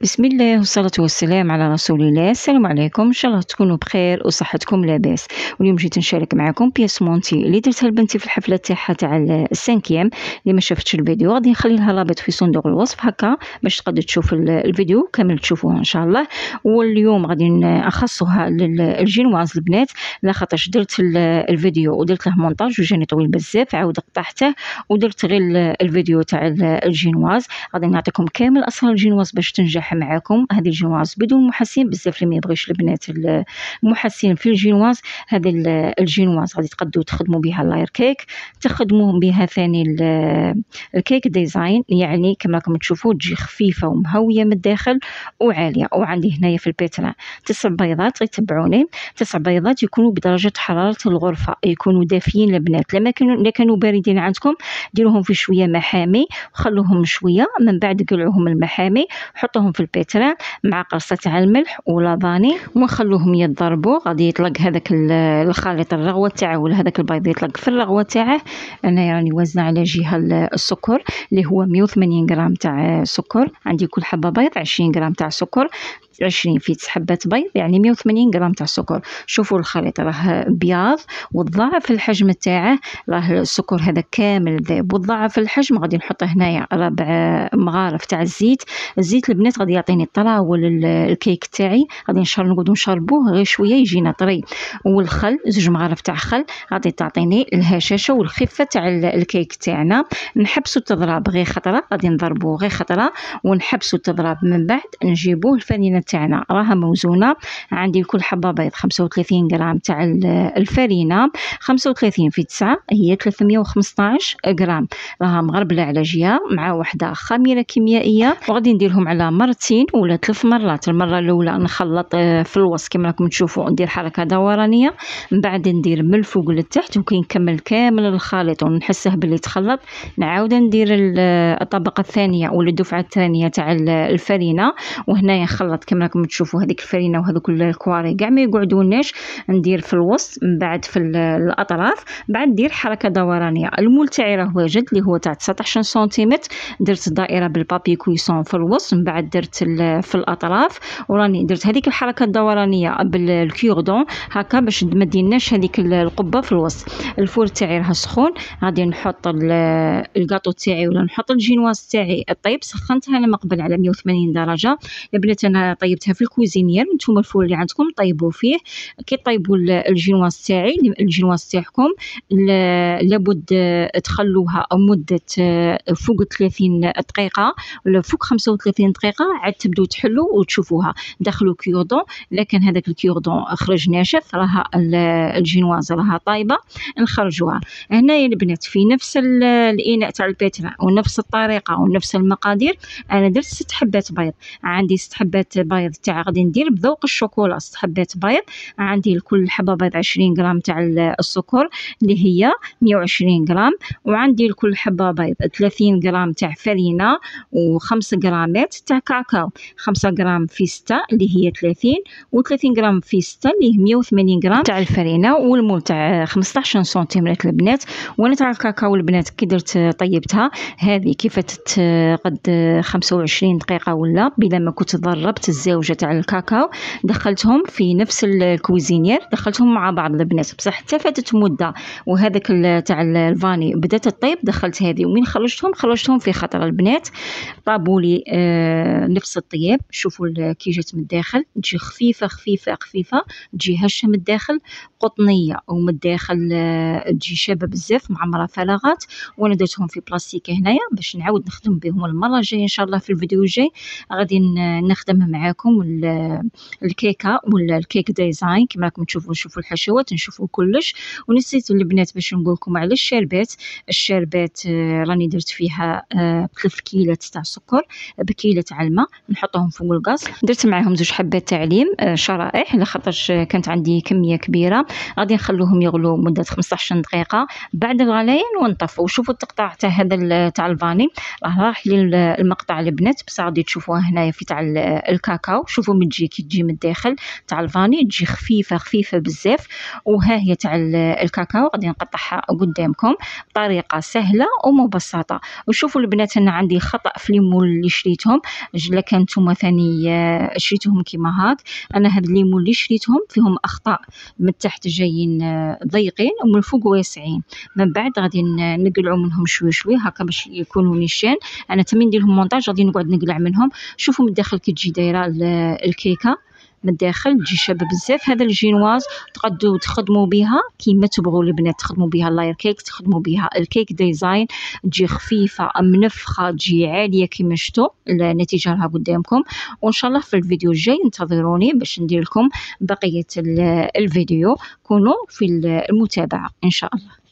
بسم الله والصلاة والسلام على رسول الله. السلام عليكم، ان شاء الله تكونوا بخير وصحتكم لاباس. واليوم جيت نشارك معكم بياس مونتي اللي درتها لبنتي في الحفله تاعها تاع السانكيام. اللي ما شافتش الفيديو غادي نخلي لها رابط في صندوق الوصف هكا باش تقدر تشوف الفيديو كامل تشوفوه ان شاء الله. واليوم غادي نخصوها للجينواز البنات لاخاطرش درت الفيديو ودرت له مونتاج وجاني طويل بزاف، عاود قطعته ودرت غير الفيديو تاع الجينواز. غادي نعطيكم كامل اسرار الجينواز باش تنجح معاكم. هذه الجينواز بدون محسن، بزاف اللي ما يبغيش البنات المحسن في الجينواز. هذه الجينواز غادي تقدروا تخدموا بها لاير كيك، تخدموا بها ثاني الكيك ديزاين، يعني كما راكم تشوفوا تجي خفيفه ومهويه من الداخل وعاليه. وعندي هنايا في البيترا 9 بيضات، غير تبعوني 9 بيضات يكونوا بدرجه حراره الغرفه، يكونوا دافيين البنات. لما كانوا باردين عندكم ديروهم في شويه محامي وخلوهم شويه، من بعد قلعوهم المحامي حطوهم في البيترا مع قرصه تاع الملح ولافاني وخلوهم يتضربوا. غادي يطلق هذاك الخليط الرغوه تاعه ولا هذاك البيض يطلق في الرغوه تاعه. انا راني وزنه على جهه السكر اللي هو 180 غرام تاع سكر. عندي كل حبه بيض 20 غرام تاع سكر، 20 في 9 حبات بيض يعني 180 غرام تاع السكر. شوفوا الخليط راه بياض وتضاعف الحجم تاعه، راه السكر هذا كامل ذاب وتضاعف الحجم. غادي نحط هنايا 4 مغارف تاع الزيت البنات غادي يعطيني الطراول الكيك تاعي. غادي نقعدوا نشربوه غير شويه يجينا طري. والخل 2 مغارف تاع خل غادي تعطيني الهشاشه والخفه تاع الكيك تاعنا. نحبسوا التضراب غير خطره، غادي نضربوه غير خطره ونحبسوا التضراب. من بعد نجيبوه الفرينه تاعنا راها موزونه. عندي لكل حبه بيض 35 غرام تاع الفرينه، 35 في 9 هي 315 غرام، راها مغربله على جهه مع وحده خميره كيميائيه. وغادي نديرهم على مرتين ولا 3 مرات. المره الاولى نخلط في الوسط كما راكم تشوفوا، ندير حركه دورانيه، من بعد ندير من الفوق للتحت وكي نكمل كامل الخليط ونحسه باللي تخلط نعاود ندير الطبقه الثانيه ولا الدفعه الثانيه تاع الفرينه. وهنايا نخلط كما راكم تشوفوا هذيك الفرينه وهذوك الكواري كاع ما يقعدوناش. ندير في الوسط من بعد في الاطراف، بعد ندير حركه دورانيه. المول تاعي راه واجد اللي هو تاع 19 سنتيمتر. درت دائره بالبابي كويسون في الوسط، من بعد درت في الاطراف وراني درت هذيك الحركه الدورانيه بالكيردون هكا باش ما ديناش هذيك القبه في الوسط. الفور تاعي راه سخون، غادي نحط الكاطو تاعي ولا نحط الجينواز تاعي الطيب. سخنتها انا من قبل على 180 درجه البنات. انا طيبتها في الكوزينير، نتوما الفور اللي عندكم طيبوا فيه. كي طيبوا الجينواز تاعي الجينواز تاعكم لابد تخلوها مده فوق 30 دقيقه ولا فوق 35 دقيقه، عاد تبدو تحلوا وتشوفوها دخلوا كيردون. لكن هذاك الكيردون خرج ناشف، راها الجينواز راها طايبه نخرجوها. هنايا البنات في نفس الاناء تاع البيترا ونفس الطريقه ونفس المقادير انا درت 6 حبات بيض. عندي 6 حبات بيض تاع غادي ندير بذوق الشوكولا. 6 حبات بيض عندي لكل حبه بيض 20 غرام تاع السكر اللي هي 120 غرام. وعندي لكل حبه بيض 30 غرام تاع فرينه و5 غرامات تاع كاكاو. 5 غرام في 6 اللي هي 30 و30 غرام في 6 اللي هي 180 غرام تاع الفرينه. والمول تاع 15 سنتيمتر البنات. وانا تاع الكاكاو البنات كي درت طيبتها هذه كيف قد 25 دقيقه ولا بلا ما كنت ضربت الزاوجه تاع الكاكاو. دخلتهم في نفس الكوزينير، دخلتهم مع بعض البنات بصح حتى فاتت مده وهذاك تاع الفاني بدات الطيب. دخلت هذه ومن خرجتهم في خطر البنات طابوا لي نفس الطياب. شوفوا كي جات من الداخل تجي خفيفه خفيفه خفيفه، تجي هشه من الداخل قطنيه ومن الداخل تجي شابه بزاف معمره فراغات. وانا درتهم في بلاستيك هنايا باش نعاود نخدم بهم المره الجايه ان شاء الله. في الفيديو الجاي غادي نخدم معاكم الكيكه ولا الكيك ديزاين كما راكم تشوفوا. شوفوا الحشوات نشوفوا كلش. ونسيت البنات باش نقول لكم على الشربات راني درت فيها 3 كيلات تاع سكر بكيله تاع الماء نحطهم فوق الغاز. درت معاهم 2 حبات تاع ليم شرائح لخاطرش كانت عندي كميه كبيره. غادي نخلوهم يغلوا مده 15 دقيقه بعد الغليان ونطفوا. شوفوا التقطاع تاع هذا تاع الفاني راه راح لي المقطع البنات بصح غادي تشوفوها هنايا في تاع الكاكاو الكاكاو. شوفوا من تجي كي تجي من الداخل تاع الفاني تجي خفيفه خفيفه بزاف. وها هي تاع الكاكاو غادي نقطعها قدامكم بطريقه سهله ومبسطه. وشوفوا البنات انا عندي خطا في الليمون اللي شريتهم، الا كنتم ثاني شريتوهم كيما هاك. انا هاد الليمون اللي شريتهم فيهم اخطاء، من تحت جايين ضيقين ومن الفوق واسعين. من بعد غادي نقلعوا منهم شويه شويه هكا باش يكونوا نيشان. انا تمي ندير لهم مونتاج غادي نقعد نقلع منهم. شوفوا من الداخل كي تجي دايره الكيكه من الداخل تجي شابه بزاف. هذا الجينواز تقدروا تخدموا بها كيما تبغوا البنات، تخدموا بها اللاير كيك، تخدموا بها الكيك ديزاين، تجي خفيفه منفخه تجي عاليه كيما شفتوا. النتيجه راها قدامكم. وان شاء الله في الفيديو الجاي انتظروني باش ندير لكم بقيه الفيديو. كونوا في المتابعه ان شاء الله.